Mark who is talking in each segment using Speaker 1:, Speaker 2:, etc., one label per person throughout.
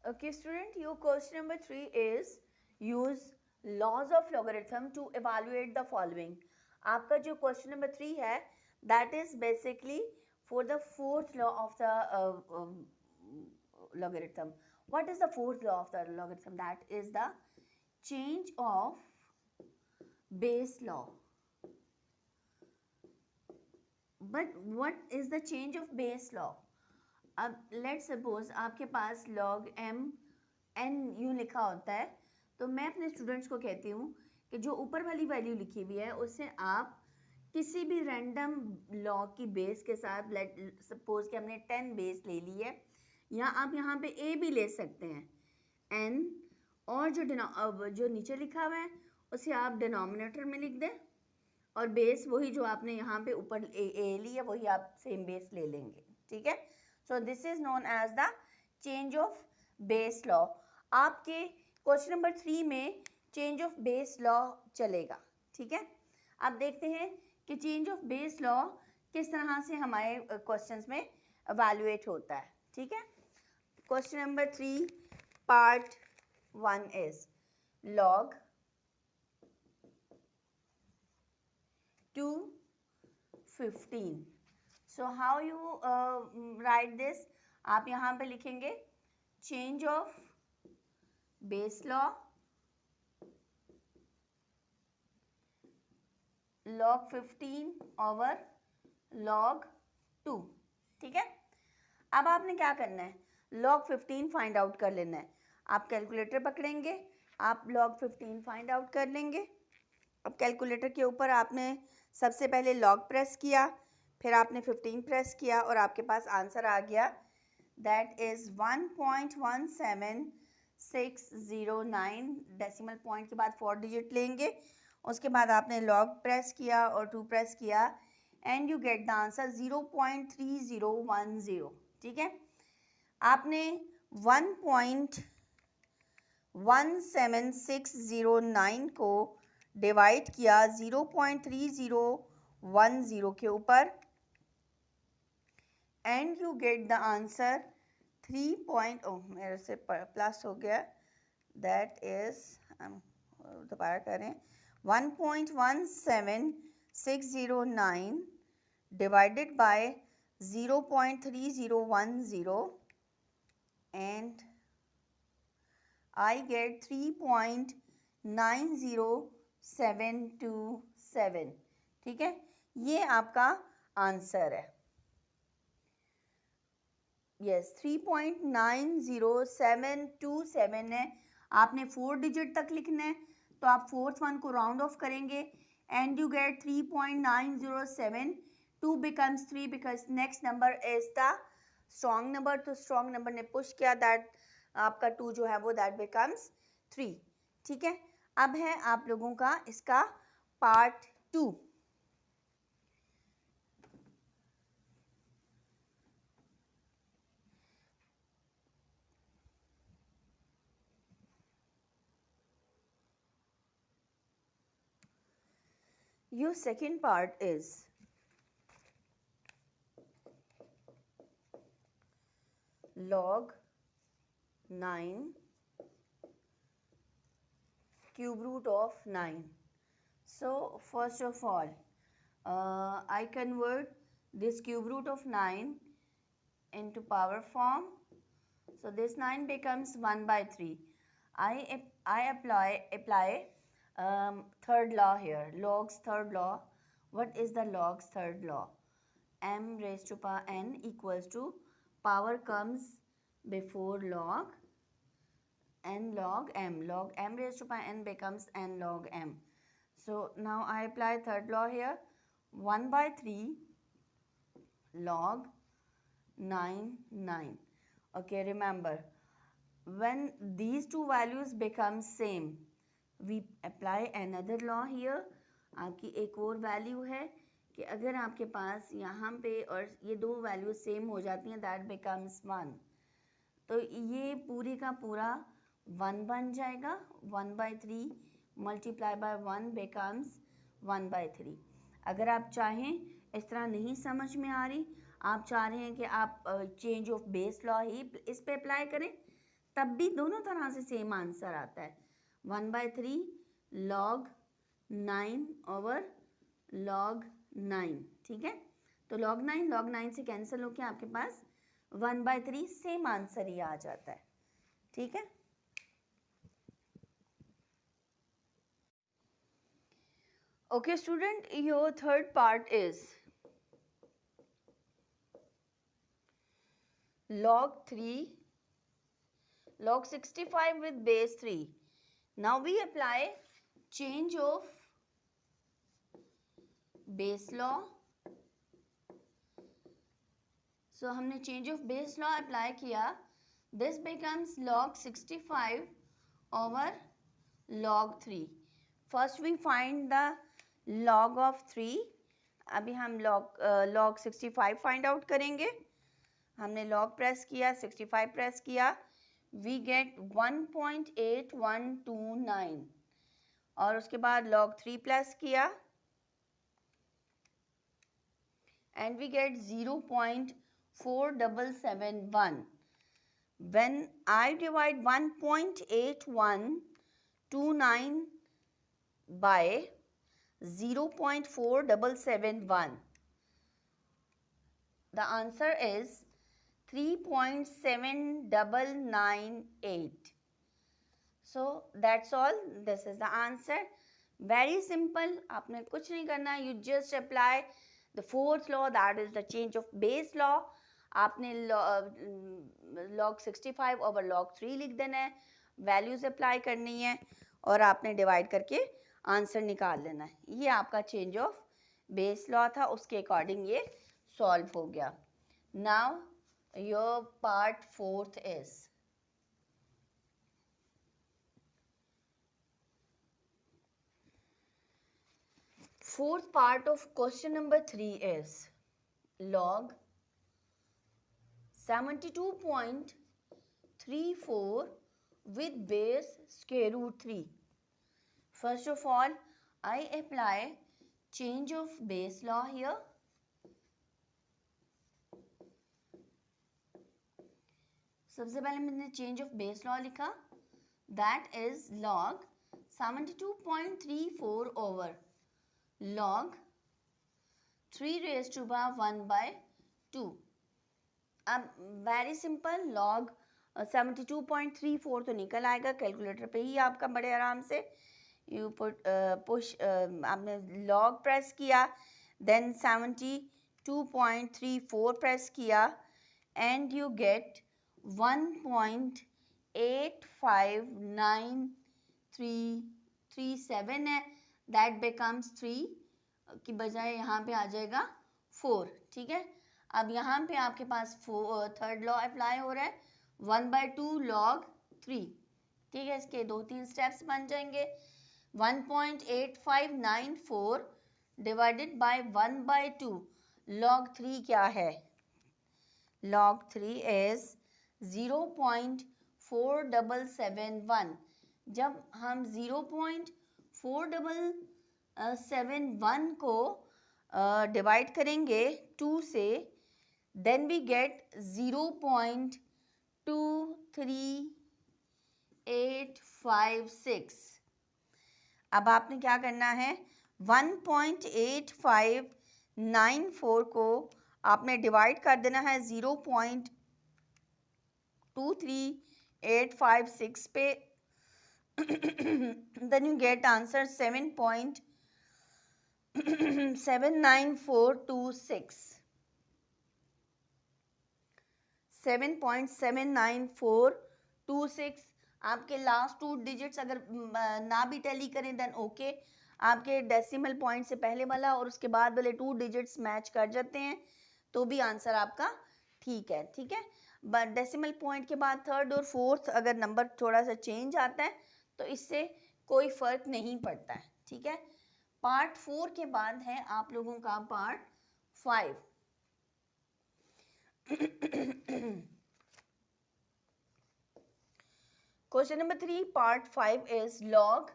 Speaker 1: Okay, student, your question number 3 is use laws of logarithm to evaluate the following. आपका जो question number 3 है, that is basically for the fourth law of the logarithm. What is the fourth law of the logarithm? That is the change of base law. But what is the change of base law? अब let's suppose आपके पास log m n यूँ लिखा होता है, तो मैं अपने students को कहती हूँ कि जो ऊपर वाली वैल्यू लिखी हुई है उससे आप किसी भी रैंडम लॉग की बेस के साथ, लेट सपोज कि हमने 10 बेस ले ली है, या आप यहाँ पे a भी ले सकते हैं n, और जो नीचे लिखा हुआ है उसे आप डिनोमिनेटर में लिख दें, और बेस वही जो आपने यहाँ पे ऊपर a ली है वही आप सेम बेस ले लेंगे. ठीक है. So this is known as the change of base law. आपके क्वेश्चन नंबर 3 में चेंज ऑफ बेस लॉ चलेगा. ठीक है. अब देखते हैं कि चेंज ऑफ बेस लॉ किस तरह से हमारे क्वेश्चंस में एवेल्युएट होता है. ठीक है. Question number 3 part 1 is log 215. So how you write this? आप यहाँ पे लिखेंगे change of base law log 15 over log 2. ठीक है. अब आपने क्या करना है, log 15 फाइंड आउट कर लेना है. आप कैलकुलेटर पकड़ेंगे, आप log 15 फाइंड आउट कर लेंगे. अब कैलकुलेटर के ऊपर आपने सबसे पहले log प्रेस किया, फिर आपने 15 प्रेस किया और आपके पास आंसर आ गया, दैट इज़ 1.17609. डेसिमल पॉइंट के बाद 4 डिजिट लेंगे, उसके बाद आपने log प्रेस किया और 2 प्रेस किया and you get the answer 0.3010. ठीक है. आपने 1.17609 को डिवाइड किया 0.3010 के ऊपर and you get the answer 3. मेरे से प्लस हो गया, दैट इज दोबारा करें 1.17609 divided by 0.3010 and I gate 3.90727. ठीक है. ये आपका आंसर है. यस, 3.90727 है. आपने 4 डिजिट तक लिखना है, तो आप फोर्थ वन को राउंड ऑफ करेंगे and you get 3.907. 2 becomes 3 because next number is the strong number. तो स्ट्रॉन्ग नंबर ने पुश किया, दैट आपका 2 जो है वो दैट बिकम्स 3. ठीक है. अब है आप लोगों का इसका part 2. Your second part is log 9 cube root of 9. So first of all, I convert this cube root of 9 into power form. So this 9 becomes 1 by 3. I apply third law here, log's third law. What is the log's third law? M raised to power n equals to power comes before log n log m. Log m raised to power n becomes n log m. So now I apply third law here. 1 by 3 log 9. Okay, remember when these two values become same, we apply another law here. आपकी एक और value है कि अगर आपके पास यहाँ पे और ये दो वैल्यू सेम हो जाती हैं, दैट बिकम्स 1. तो ये पूरे का पूरा 1 बन जाएगा. 1 by 3 multiply by 1 becomes 1 by 3. अगर आप चाहें, इस तरह नहीं समझ में आ रही, आप चाह रहे हैं कि आप चेंज ऑफ बेस लॉ ही इस पे अप्लाई करें, तब भी दोनों तरह से सेम आंसर आता है, 1/3 log 9 ओवर log 9, ठीक है। तो log 9 से कैंसिल होके आपके पास 1/3 सेम आंसर ही आ जाता है, ठीक है। Okay student, your third part is log 3, log 65 with base 3. Now we apply change of base law. So हमने change of base law apply किया. This becomes log 65 over log 3. First we find the log of 3. अभी हम log 65 find out करेंगे. हमने log press किया, 65 press किया, we get 1.8129 और उसके बाद log 3 प्लस किया and we get 0.4771. When I divide 1.8129 by 0.4771, the answer is 3.7998. So that's all. This is the answer. Very simple. आपने कुछ नहीं करना. You just apply the fourth law, that is the change of base law. आपने log 65 over log 3 लिख देना है, values apply करनी है और आपने डिवाइड करके आंसर निकाल लेना है. ये आपका चेंज ऑफ बेस लॉ था, उसके अकॉर्डिंग ये सॉल्व हो गया. Now your part fourth is fourth part of question number 3 is log 72.34 with base square root 3. First of all, I apply change of base law here. सबसे पहले मैंने change of base law लिखा, that is log 72.34 over log 3 raised to power 1/2. अब very simple, log 72.34 तो निकल आएगा, calculator पे ही आपका बड़े आराम से यू पुश आपने log प्रेस किया, देन 72.34 प्रेस किया एंड यू गेट 1.859337 है, दैट बिकम्स 3 की बजाय यहाँ पे आ जाएगा 4, ठीक है. अब यहाँ पे आपके पास थर्ड लॉ अप्लाई हो रहा है, 1/2 log 3, ठीक है. इसके 2-3 स्टेप्स बन जाएंगे. 1.8594 डिवाइडेड बाय 1/2 log 3 क्या है, log 3 इज 0.4771. जब हम 0.4771 को डिवाइड करेंगे 2 से, देन वी गेट 0.23856. अब आपने क्या करना है, 1.8594 को आपने डिवाइड कर देना है 0.23856 पे, then you get answer 7.79426. 7.79426. आपके लास्ट 2 डिजिट्स अगर ना भी टैली करें देन ओके, आपके डेसिमल पॉइंट से पहले वाला और उसके बाद वाले 2 डिजिट्स मैच कर जाते हैं तो भी आंसर आपका ठीक है, ठीक है. बट डेसिमल पॉइंट के बाद थर्ड और फोर्थ अगर नंबर थोड़ा सा चेंज आता है तो इससे कोई फर्क नहीं पड़ता है, ठीक है. पार्ट 4 के बाद है आप लोगों का part 5. Question number 3, part 5 is log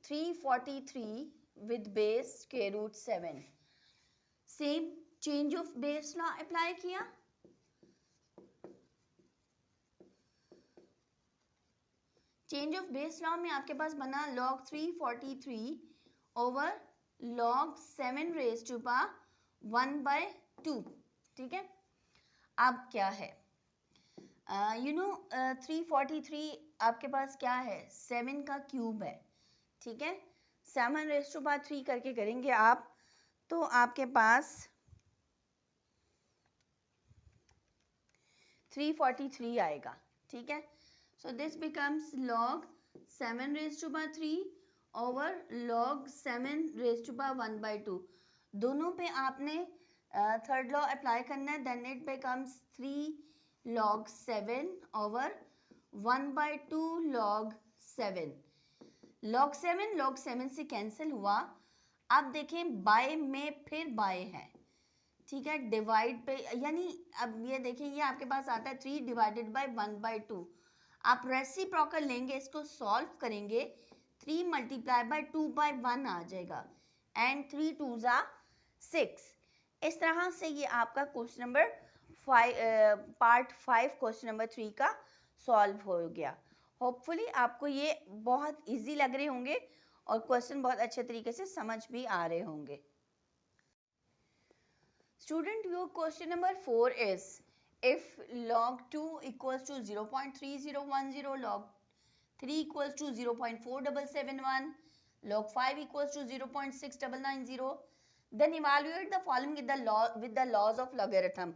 Speaker 1: 343 with base square root 7. Same change of base law apply किया. चेंज ऑफ बेस लॉ में आपके पास बना log 343 over log 7 raise to power 1/2, ठीक है। अब क्या है, 343 आपके पास क्या है, 7 का क्यूब है, ठीक है। 7 रेज टू पावर 3 करके करेंगे आप, तो आपके पास 343 आएगा, ठीक है। So this becomes log 7 raise to power 3 over log 7 raise to power 1/2। दोनों पे आपने थर्ड लॉ अप्लाई करना है, देन इट बिकम्स 3 log 7 ओवर 1/2 log 7। log 7 से कैंसिल हुआ। अब देखें बाय में फिर बाय है, ठीक है, डिवाइड पे, यानी अब ये देखिए ये आपके पास आता है 3 डिवाइडेड बाय 1/2। आप रेसिप्रोकल लेंगे, इसको सॉल्व करेंगे, 3 मल्टीप्लाई बाय 2/1 आ जाएगा, एंड 3 2 ज़ा 6। इस तरह से ये आपका question number 5 part 5 question number 3 का सॉल्व हो गया। होपफुली आपको ये बहुत इजी लग रहे होंगे और क्वेश्चन बहुत अच्छे तरीके से समझ भी आ रहे होंगे। Student, your question number 4 is, if log 2 equals to 0.3010, log 3 equals to 0.4771, log 5 equals to 0.6990, then evaluate the following with the laws of logarithm.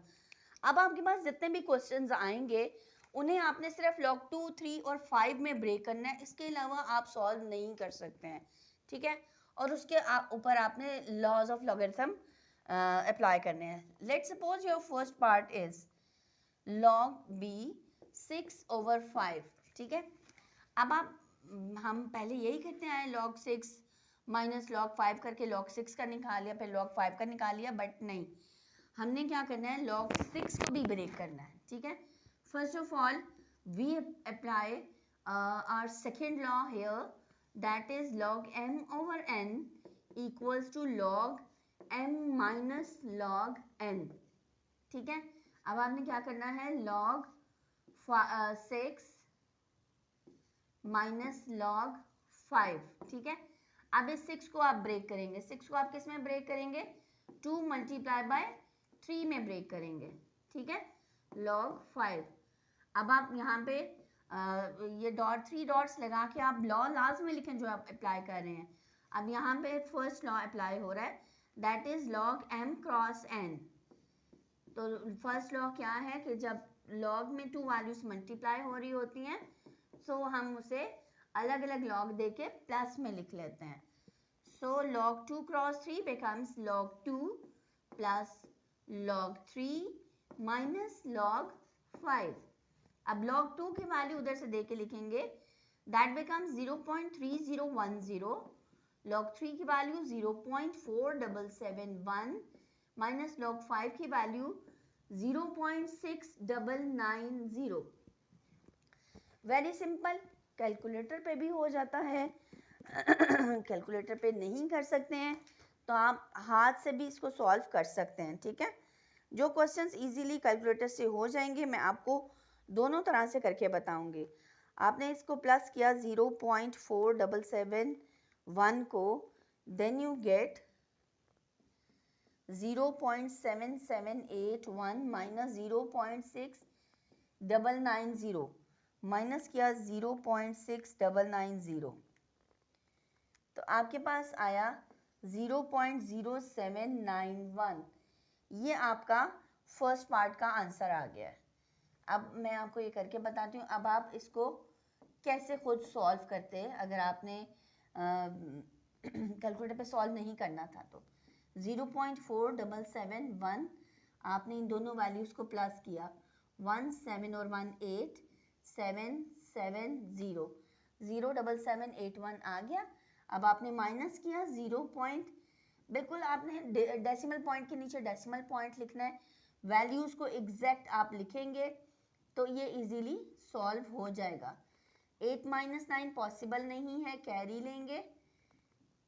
Speaker 1: अब आपके पास जितने भी क्वेश्चंस आएंगे उन्हें आपने सिर्फ log 2, 3 और 5 में ब्रेक करना है, इसके अलावा आप सॉल्व नहीं कर सकते हैं, ठीक है। और उसके ऊपर आपने लॉज ऑफ लॉगरिथम अप्लाई करने हैं। Let's suppose your first part is log b 6/5, ठीक है। अब हम पहले यही करते आए, log 6 माइनस log 5 करके log 6 का निकाल लिया, फिर log 5 का निकाल लिया, बट नहीं, हमने क्या करना है, log 6 को भी ब्रेक करना है, ठीक है। First of all we apply our second law here, that is log m/n equals to log m minus log n, ठीक है। अब आपने क्या करना है, log 6 माइनस log 5, ठीक है। अब इस 6 को आप ब्रेक करेंगे, 6 को आप किस में ब्रेक करेंगे, 2 मल्टीप्लाई बाय 3 में ब्रेक करेंगे, ठीक है, log 5। अब आप यहाँ पे ये डॉट 3 डॉट्स लगा के आप लॉ लाजमी लिखें जो आप अप्लाई कर रहे हैं। अब यहाँ पे फर्स्ट लॉ अप्लाई हो रहा है, that is log m cross n। तो फर्स्ट लॉ क्या है कि जब log में 2 वैल्यूज मल्टीप्लाई हो रही होती हैं, सो हम उसे अलग अलग log दे के प्लस में लिख लेते हैं। सो log 2 cross 3 becomes log 2 plus log 3 minus log 5। अब log 2 की वैल्यू उधर से दे के लिखेंगे, दैट बिकम्स 0.3010, log 3 की वैल्यू 0.4771 माइनस log 5 की वैल्यू 0.6990। वेरी सिंपल, कैलकुलेटर पे भी हो जाता है कैलकुलेटर पे नहीं कर सकते हैं तो आप हाथ से भी इसको सॉल्व कर सकते हैं, ठीक है। जो क्वेश्चंस इजीली कैलकुलेटर से हो जाएंगे मैं आपको दोनों तरह से करके बताऊंगी। आपने इसको प्लस किया 0.4771 को, then you get 0.7781 minus 0.6990 minus किया 0.6990, तो आपके पास आया 0.0791। ये आपका फर्स्ट पार्ट का आंसर आ गया है। अब मैं आपको ये करके बताती हूँ, अब आप इसको कैसे खुद सॉल्व करते हैं अगर आपने कैलकुलेटर पे सॉल्व नहीं करना था तो। 0.4771 आपने इन दोनों वैल्यूज़ को प्लस किया, 1 7 और 1 8, 770, 0.7781 आ गया। अब आपने माइनस किया 0. बिल्कुल आपने डेसिमल पॉइंट के नीचे डेसिमल पॉइंट लिखना है, वैल्यूज़ को एग्जैक्ट आप लिखेंगे तो ये इजीली सॉल्व हो जाएगा। 8 माइनस 9 पॉसिबल नहीं है, कैरी लेंगे।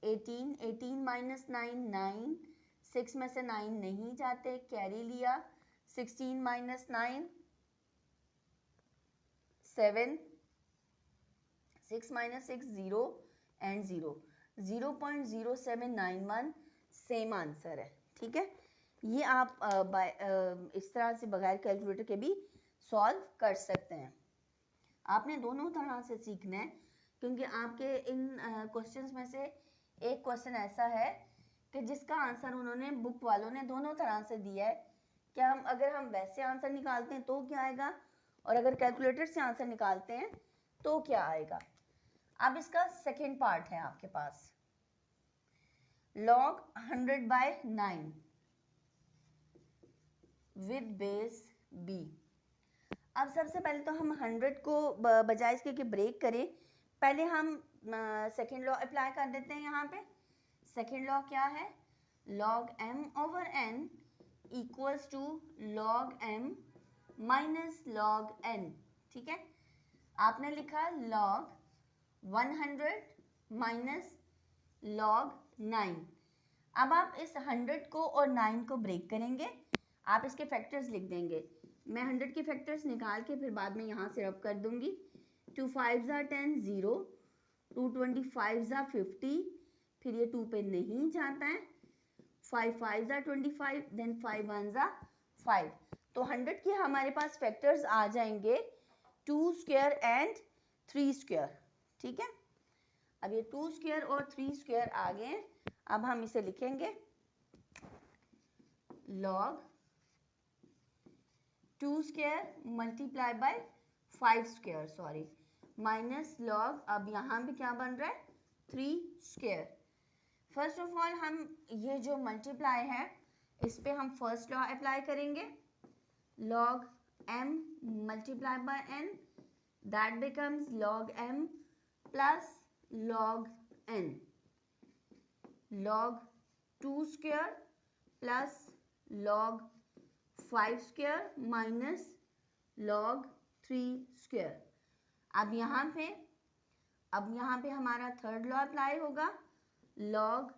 Speaker 1: 18 माइनस 9 9, 6 में से 9 नहीं जाते, कैरी लिया। 16 minus 9 7, 6 minus 6 0 and 0, 0.0791 same answer है। ठीक है, ये आप इस तरह से बगैर कैलकुलेटर के भी सॉल्व कर सकते हैं। आपने दोनों तरह से सीखना है, क्योंकि आपके इन क्वेश्चंस में से एक क्वेश्चन ऐसा है कि जिसका आंसर उन्होंने बुक वालों ने दोनों तरह से दिया है कि अगर हम वैसे आंसर निकालते हैं तो क्या आएगा, और अगर कैलकुलेटर से आंसर निकालते हैं तो क्या आएगा। अब इसका सेकेंड पार्ट है आपके पास, log 100/9 विद बेस b। अब सबसे पहले तो हम 100 को बजाय इसके कि ब्रेक करें, पहले हम सेकेंड लॉ अप्लाई कर देते हैं। यहाँ पे सेकेंड लॉ क्या है, log m/n equals to log m minus log n। ठीक है, आपने लिखा log 100 माइनस log 9। अब आप इस 100 को और 9 को ब्रेक करेंगे, आप इसके फैक्टर्स लिख देंगे। मैं 100 के फैक्टर्स निकाल के फिर बाद में यहाँ से रब कर दूंगी। 2 5 10 0, 2 25 50, फिर ये 2 पे नहीं जाता है, 5 5 25, देन 5 1 5। तो 100 के हमारे पास फैक्टर्स आ जाएंगे 2 स्क्वायर एंड 3 स्क्वायर। ठीक है, अब ये 2 स्क्वायर और 3 स्क्वायर आ गए। अब हम इसे लिखेंगे log 2 square multiply by 5 square, sorry, minus log, अब यहाँ पे क्या बन रहा है, 3 स्क्वायर। फर्स्ट ऑफ ऑल हम ये जो मल्टीप्लाई है इस पे हम फर्स्ट लॉ अप्लाई करेंगे, log m multiply by n, that becomes log m plus log n, log 2 square plus log 5 square minus log 3 square. अब यहाँ पे हमारा थर्ड लॉ अप्लाई होगा, log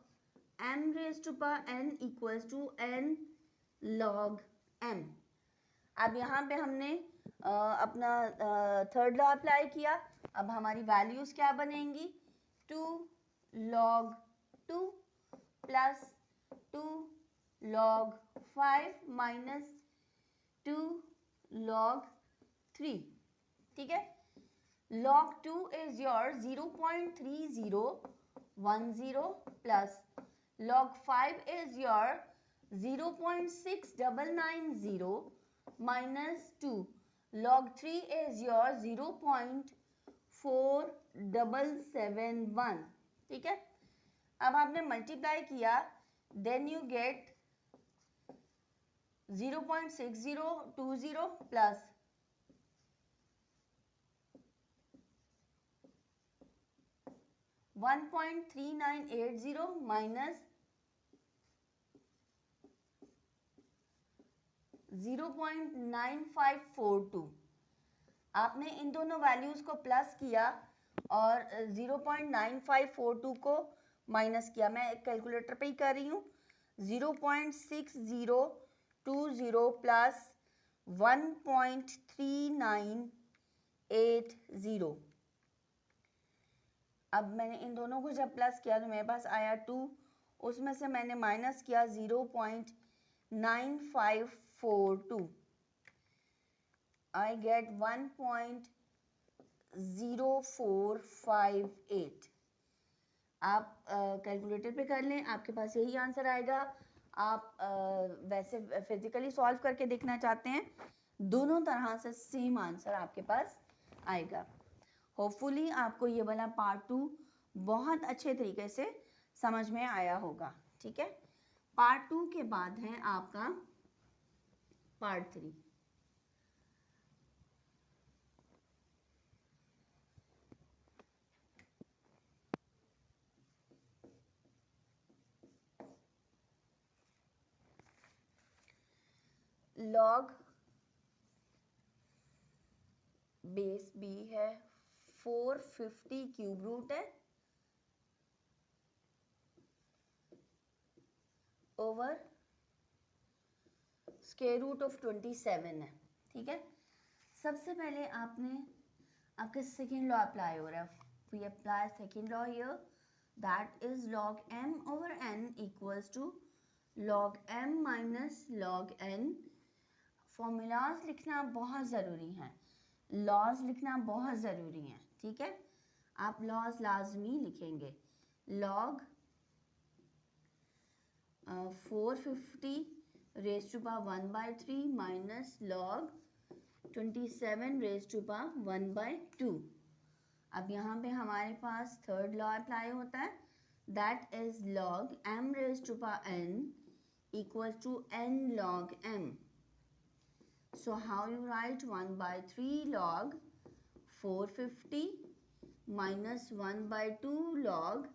Speaker 1: m raise to power n equals to n log m। अब यहाँ पे हमने अपना थर्ड लॉ अप्लाई किया। अब हमारी वैल्यूज क्या बनेंगी, 2 log 2 plus 2 log 5 minus 2 log 3। ठीक है, log 2 is your 0.3010 plus log 5 is your 0.6990 minus 2, log 3 is your 0.4771। ठीक है, अब आपने मल्टीप्लाई किया, then you get 0.6020 plus 1.3980 minus 0.9542। आपने इन दोनों वैल्यूज को प्लस किया और 0.9542 को माइनस किया। मैं कैलकुलेटर पे ही कर रही हूँ, 0.6020 प्लस 1.3980। अब मैंने इन दोनों को जब प्लस किया तो मेरे पास आया 2, उसमें से मैंने माइनस किया 0.9542, आई गेट 1.0458। आप कैलकुलेटर पे कर लें, आपके पास यही आंसर आएगा। आप वैसे फिजिकली सॉल्व करके देखना चाहते हैं, दोनों तरह से सेम आंसर आपके पास आएगा। होपफुली आपको ये वाला पार्ट 2 बहुत अच्छे तरीके से समझ में आया होगा। ठीक है, पार्ट 2 के बाद है आपका पार्ट 3। log बेस b है, 450 क्यूब रूट है ओवर स्क्वायर रूट ऑफ 27 है। ठीक है, सबसे पहले आपके सेकेंड लॉ अप्लाई हो रहा है, We apply second law here, that is log m over n equals to log m minus log n. Formulas लिखना बहुत ज़रूरी है, लॉज लिखना बहुत ज़रूरी है, ठीक है। आप लॉज लाजमी लिखेंगे। Log 450 raise to power 1/3 minus log 27 raise to power 1/2। अब यहाँ पे हमारे पास थर्ड लॉ अप्लाई होता है, that is log m raise to power n equal to n log m. So how you write 1/3 log 450 minus 1/2 log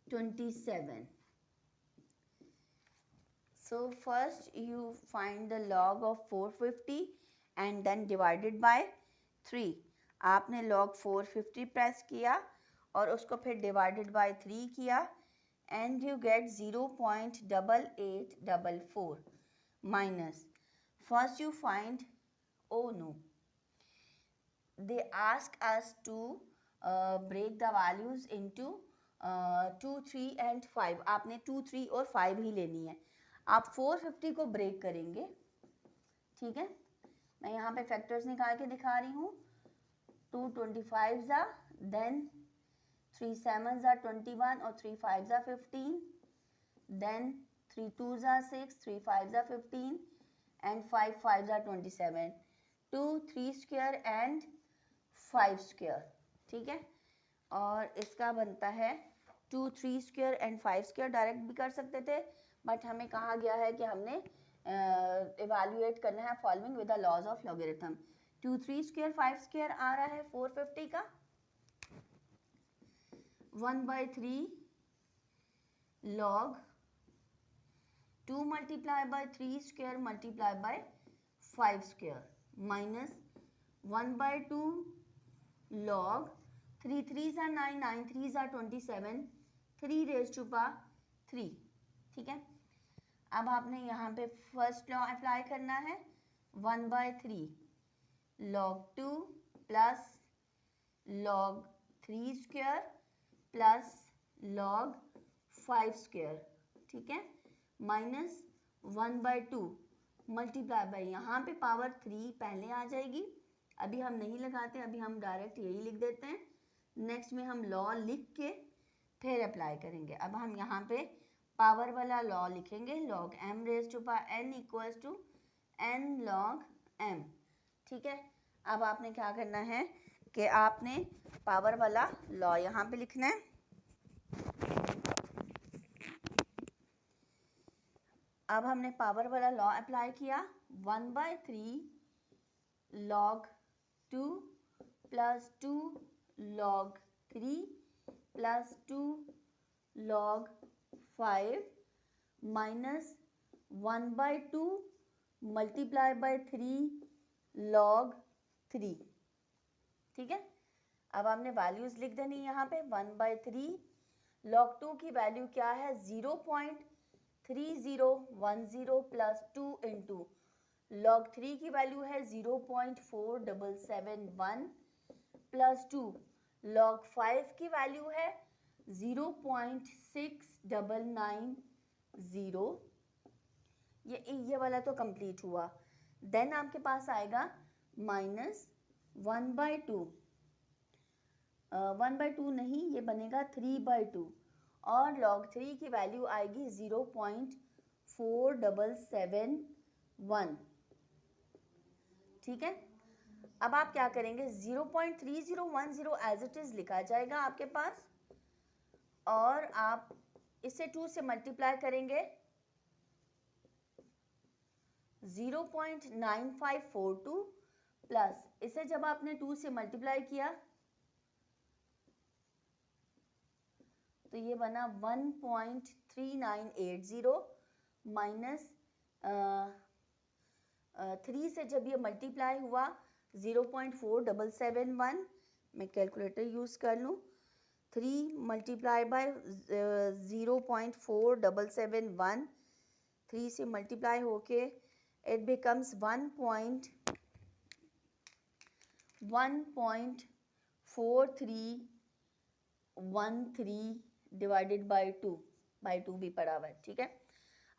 Speaker 1: 27. So first you find the log of 450 and then divided by 3. आपने log 450 press किया और उसको फिर divided by 3 किया and you get 0.8844 minus. First you find, oh no, they ask us to break the values into 2, 3 and 5. आपने 2, 3 और 5 ही लेनी है। आप 450 को ब्रेक करेंगे, ठीक है। मैं यहाँ पे फैक्टर्स निकाल के दिखा रही हूँ। 2 25s are, then 3 7s are 21 और 3 5s are 15, then 3 2s are 6, 3 5s are 15 and 5 5s are 27. 2 3 square and 5 square, ठीक है। और इसका बनता है 2 3 square and 5 square। डायरेक्ट भी कर सकते थे, बट हमें कहा गया है कि हमने इवेल्युएट करना है following with the laws of logarithm. 2 3 square 5 square आ रहा है 450 का। 1/3 log 2 multiply by 3 square multiply by 5 square minus 1/2 log 3 3s are 9, 9 3s are 27, 3 raised to power 3, ठीक है। अब आपने यहाँ पे फर्स्ट लॉ अप्लाई करना है, 1/3 log 2 plus log 3 square plus log 5 square, ठीक है, माइनस 1/2 मल्टीप्लाई बाई, यहाँ पे पावर 3 पहले आ जाएगी। अभी हम नहीं लगाते, अभी हम डायरेक्ट यही लिख देते हैं। नेक्स्ट में हम लॉ लिख के फिर अप्लाई करेंगे। अब हम यहाँ पे पावर वाला लॉ लिखेंगे, log m raise to power n equals to n log m, ठीक है। अब आपने क्या करना है कि आपने पावर वाला लॉ यहाँ पे लिखना है। अब हमने पावर वाला लॉ अप्लाई किया, 1/3 log 2 plus 2 log 3 plus 2 log 5 minus 1/2 multiply by 3 log 3, ठीक है। अब आपने वैल्यूज लिख देनी यहाँ पे। 1/3 log 2 की वैल्यू क्या है, 0.3010 प्लस 2 इंटू log 3 की वैल्यू है 0.4771 प्लस 2, log 5 की वैल्यू है 0.6990। ये वाला तो कंप्लीट हुआ। देन आपके पास आएगा माइनस 1/2, 1/2 नहीं, ये बनेगा 3/2 और log 3 की वैल्यू आएगी 0.4771, ठीक है। अब आप क्या करेंगे, 0.3010 एज इट इज लिखा जाएगा आपके पास, और आप इसे 2 से मल्टीप्लाई करेंगे, 0.9542 प्लस इसे जब आपने 2 से मल्टीप्लाई किया तो ये बना 1.3980 माइनस 3 से जब ये मल्टीप्लाई हुआ 0.4771, मैं कैलकुलेटर यूज़ कर लूँ, 3 मल्टीप्लाई बाय 0.4771, 3 से मल्टीप्लाई होके it becomes 1.43 13 divided by two भी पढ़ा हुआ है, ठीक है।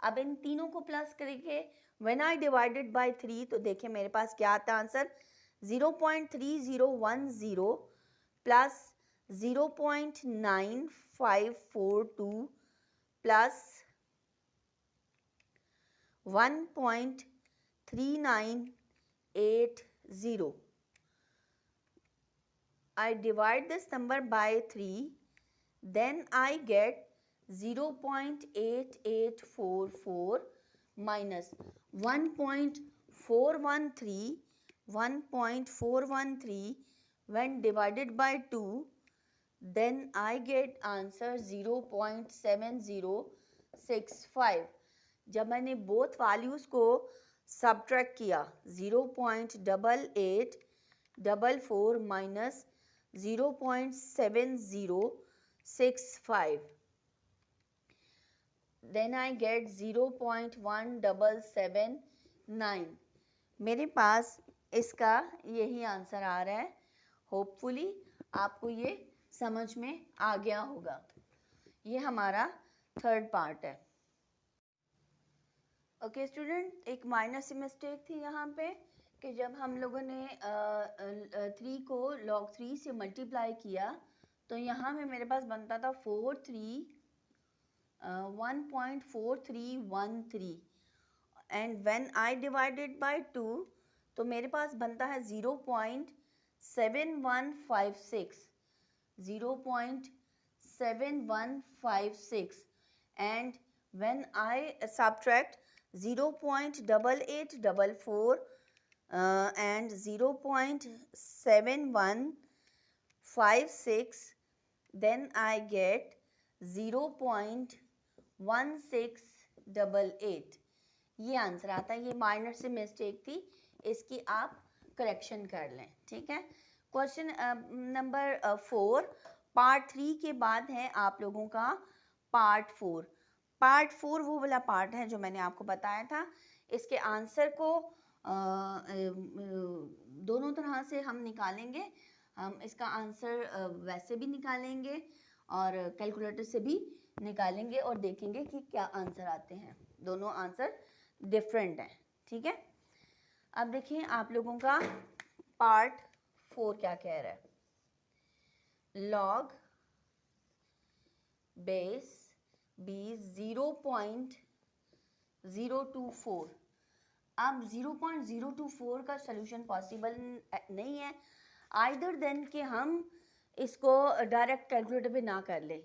Speaker 1: अब इन तीनों को प्लस करके व्हेन आई डिवाइडेड बाई 3 तो देखिए मेरे पास क्या आता है answer 0.3010 plus 0.9542 plus 1.3980. I divide this number by 3, then I get 0.8844 minus 1.413 when divided by 2, then I get answer 0.7065. जब मैंने बोथ वैल्यूज़ को सब्ट्रैक्ट किया 0.8844 माइनस 0.7065, then I get 0.1779. मेरे पास इसका यही आंसर आ रहा है। होपफुली आपको ये समझ में आ गया होगा। ये हमारा थर्ड पार्ट है। ओके स्टूडेंट, एक माइनर सी मिस्टेक थी यहाँ पे कि जब हम लोगों ने 3 को log 3 से मल्टीप्लाई किया तो यहाँ में मेरे पास बनता था 1.4313 and when I divided by 2 तो मेरे पास बनता है 0.7156 and when I subtract 0.8844 and 0.7156, then I get 0.1688. ये आंसर आता है। ये माइनर से मिस्टेक थी, इसकी आप करेक्शन कर लें, ठीक है। क्वेश्चन नंबर 4, पार्ट 3 के बाद है आप लोगों का पार्ट 4। पार्ट 4 वो वाला पार्ट है जो मैंने आपको बताया था। इसके आंसर को दोनों तरह से हम निकालेंगे। हम इसका आंसर वैसे भी निकालेंगे और कैलकुलेटर से भी निकालेंगे और देखेंगे कि क्या आंसर आते हैं। दोनों आंसर डिफरेंट हैं, ठीक है। अब देखिए आप लोगों का पार्ट 4 क्या कह रहा है। Log base B 0.024। अब 0.024 का सॉल्यूशन पॉसिबल नहीं है, आइदर देन कि हम इसको डायरेक्ट कैलकुलेटर पे ना कर ले,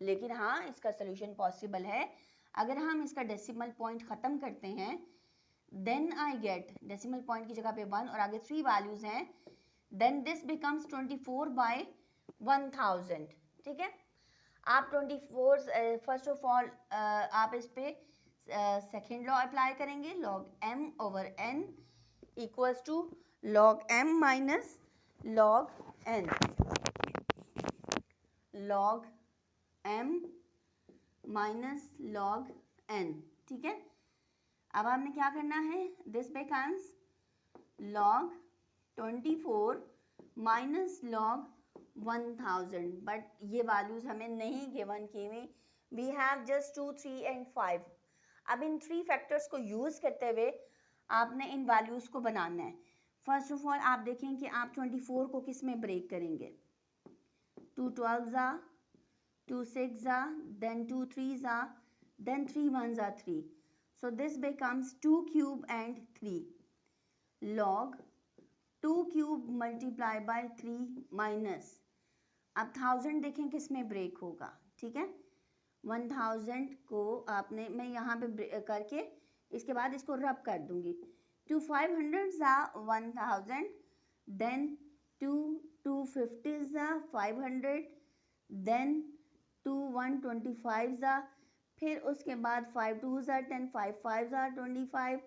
Speaker 1: लेकिन हाँ इसका सॉल्यूशन पॉसिबल है। अगर हम इसका डेसिमल पॉइंट ख़त्म करते हैं then I get, decimal point की जगह पे 1 और आगे 3 वैल्यूज़ हैं, देन दिस बिकम्स 24/1000, ठीक है। आप 24 फर्स्ट ऑफ ऑल आप इस पे सेकेंड लॉ अप्लाई करेंगे, log m over n equals to log m minus log n, log m minus log n, ठीक है। अब हमने क्या करना है, this becomes log 24 minus log 1000, but ये वैल्यूज हमें नहीं गिवन की हुई, वी हैव जस्ट 2, 3 एंड 5। अब इन 3 फैक्टर्स को यूज़ करते हुए आपने इन वैल्यूज़ को बनाना है। फर्स्ट ऑफ ऑल आप देखें कि आप 24 को किस में ब्रेक करेंगे, 2 12s, 2 6s, then 2 3s, then 3 1s 3, so this becomes 2 cube and 3 log 2 cube multiply by 3 minus, अब 1000 देखें किस में ब्रेक होगा, ठीक है। 1000 को आपने, मैं यहाँ पे करके इसके बाद इसको रब कर दूंगी, 2 500s 1000, then 2 250s 500, then 2 125s, फिर उसके बाद 5 2s 10, 5 5s 25,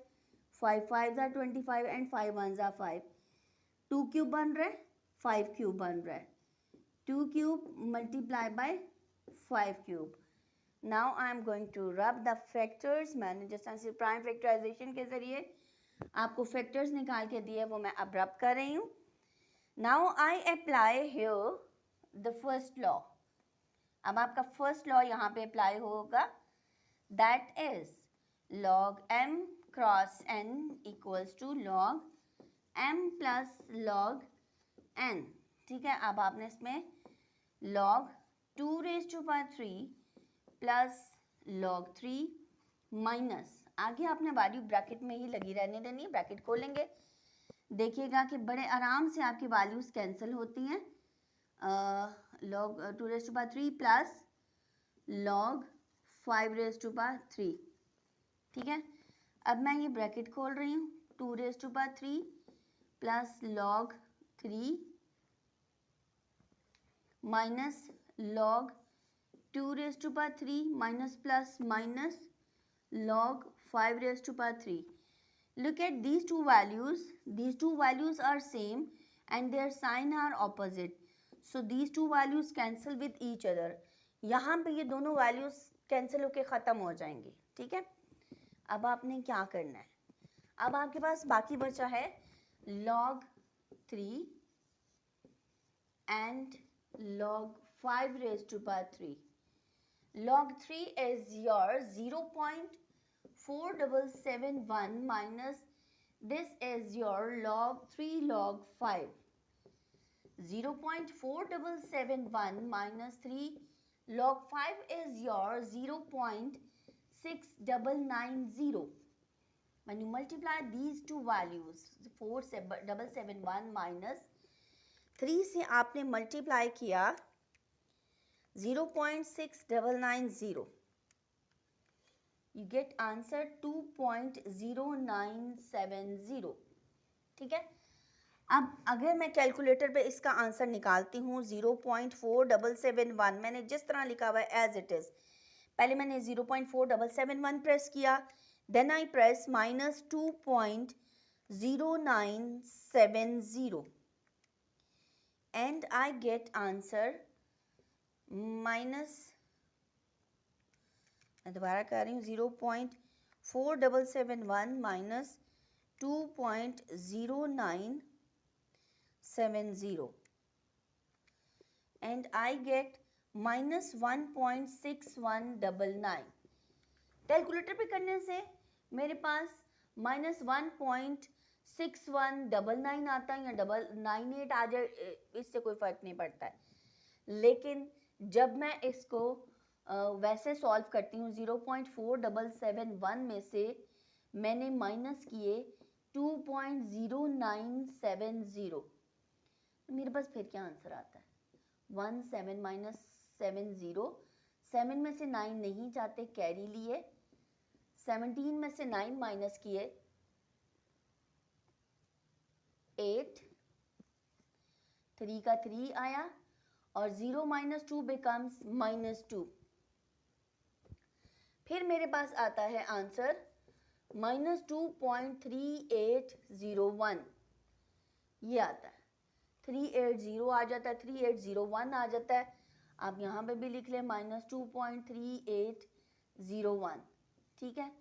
Speaker 1: 5 5s 25 and 5 1s 5, 2 cube बन रहा है, 5 क्यूब बन रहा है, 2 cube multiply by 5 cube. Now I am going to rub the factors. मैंने जिस तरह से प्राइम फैक्टराइजेशन के ज़रिए आपको फैक्टर्स निकाल के दिए वो मैं अब रब कर रही हूँ। Now I apply here the first law, अब आपका फर्स्ट लॉ यहाँ पे अप्लाई होगा, that is log m cross n equals to log m plus log n। ठीक है, अब आपने इसमें log 2 raise to power 3 plus log 3 minus, आगे आपने वैल्यू ब्रैकेट में ही लगी रहने देनी है, ब्रैकेट खोलेंगे, देखिएगा कि बड़े आराम से आपकी वैल्यूज कैंसिल होती हैं। log 2 raise to power 3 plus log 5 raise to power 3। ठीक है, अब मैं ये ब्रैकेट खोल रही हूँ, 2 raise to power 3 plus log 3 minus log 2 raise to power 3 minus plus minus log 5 raised to power 3. Look at these two values are same and their sign are opposite, so these two values cancel with each other. यहाँ पे ये दोनों values cancel होके ख़त्म हो जाएंगी। ठीक है, अब आपने क्या करना है, अब आपके पास बाकी बचा है log 3 and log 5 raised to power 3. log 3 is your 0.4771 minus this is your log 3 log 5. 0.4771 minus 3 log 5 is your 0.6990. When you multiply these two values, 4771 minus 3 से आपने मल्टीप्लाई किया 0.6990, you get answer 2.0970. ठीक है, अब अगर मैं कैलकुलेटर पे इसका आंसर निकालती हूँ 0.4771, मैंने जिस तरह लिखा हुआ है एज इट इज, पहले मैंने 0.4771 प्रेस किया, then I press minus 2.0970 and I get answer minus, मैं दोबारा कर रही हूँ, 0.4771 minus 2.0970 and I get minus 1.6199। Calculator पे करने से मेरे पास माइनस 1.6199 आता है या 98 आ जाए, इससे कोई फर्क नहीं पड़ता है, लेकिन जब मैं इसको वैसे सॉल्व करती हूँ 0.4771 में से मैंने माइनस किए 2.0970, मेरे पास फिर क्या आंसर आता है 17 माइनस 70, 7 में से 9 नहीं जाते, कैरी लिए, 17 में से 9 माइनस किए 8, 3 का 3 आया और 0 माइनस 2 बिकम्स माइनस 2, फिर मेरे पास आता है आंसर माइनस 2.3801, ये आता है 380 आ जाता है, 3801 आ जाता है, आप यहाँ पे भी लिख लें माइनस 2.3801। ठीक है,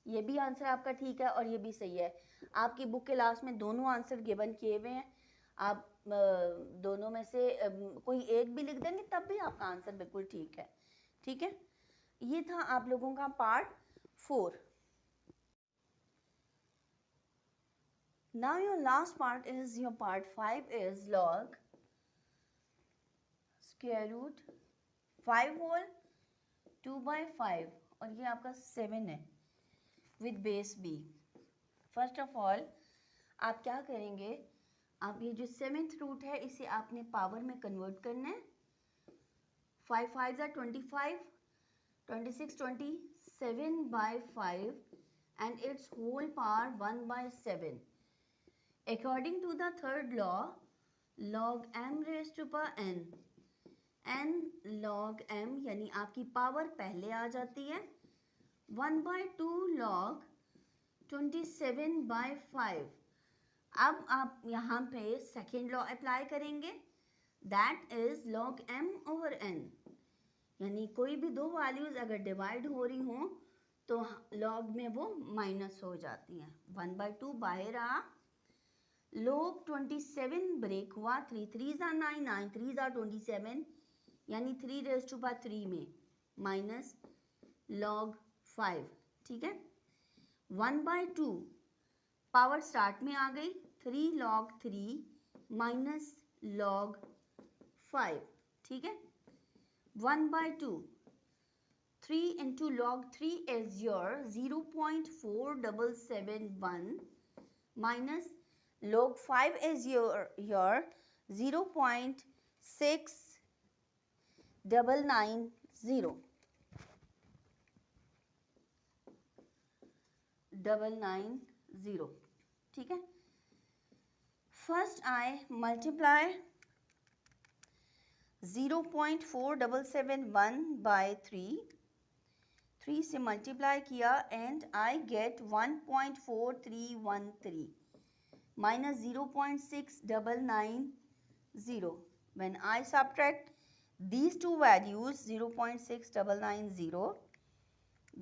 Speaker 1: ये भी आंसर आपका ठीक है और ये भी सही है। आपकी बुक के लास्ट में दोनों आंसर गिवन किए हुए हैं, आप दोनों में से कोई एक भी लिख देंगे तब भी आपका आंसर बिल्कुल ठीक है। ठीक है, ये था आप लोगों का part 4। Now your last part is your part 5 is log square root 5 whole 2/5 और ये आपका 7 है with base b। First of all आप क्या करेंगे, आप ये जो 7th रूट है इसे आपने पावर में कन्वर्ट करना है। 5 5 are 25, 26 27/5 and its whole power 1/7. According to the third law, log m raised to power n log m यानी आपकी पावर पहले आ जाती है 1/2 log 27/5। अब आप यहाँ पे सेकेंड लॉ अप्लाई करेंगे, that is log m over n, यानी कोई भी दो वैल्यूज अगर डिवाइड हो रही हों तो log में वो माइनस हो जाती हैं। 1/2 बाहर आ, log 27 ब्रेक हुआ, 3 3s are 9, 9 3s are 27, यानी 3⁻³ में माइनस log 5, ठीक है। 1/2 पावर स्टार्ट में आ गई, 3 log 3 माइनस log 5, ठीक है। 1/2, 3 into log 3 is your 0.4771 minus log 5 is your 0.6990, ठीक है। फर्स्ट आई मल्टीप्लाई 0.4771 by 3 से मल्टीप्लाई किया and I gate 1.4313 minus 0.6990. When I subtract these two values 0.6990,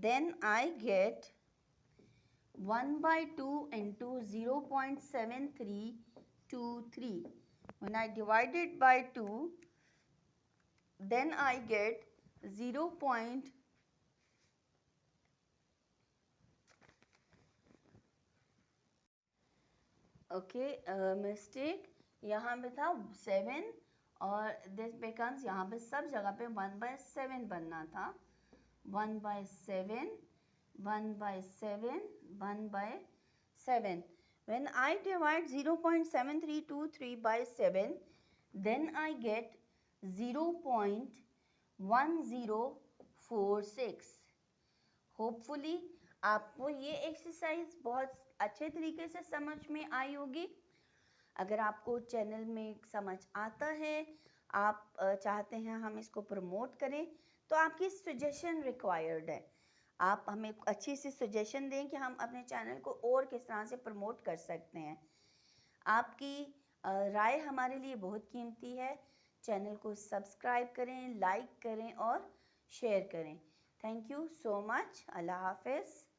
Speaker 1: then I get 1/2 into 0.7323. When I divide it by 2, then I get 0. Okay, mistake यहाँ पे था 7 और this becomes यहाँ पे सब जगह पे 1/7 बनना था। 1/7, 1/7, 1/7. When I divide 0.7323 by 7, then I get 0.1046. Hopefully आपको ये एक्सरसाइज बहुत अच्छे तरीके से समझ में आई होगी। अगर आपको चैनल में समझ आता है, आप चाहते हैं हम इसको प्रमोट करें, तो आपकी सजेशन रिक्वायर्ड है। आप हमें अच्छी सी सजेशन दें कि हम अपने चैनल को और किस तरह से प्रमोट कर सकते हैं। आपकी राय हमारे लिए बहुत कीमती है। चैनल को सब्सक्राइब करें, लाइक करें और शेयर करें। Thank you so much. अल्लाह हाफिज़।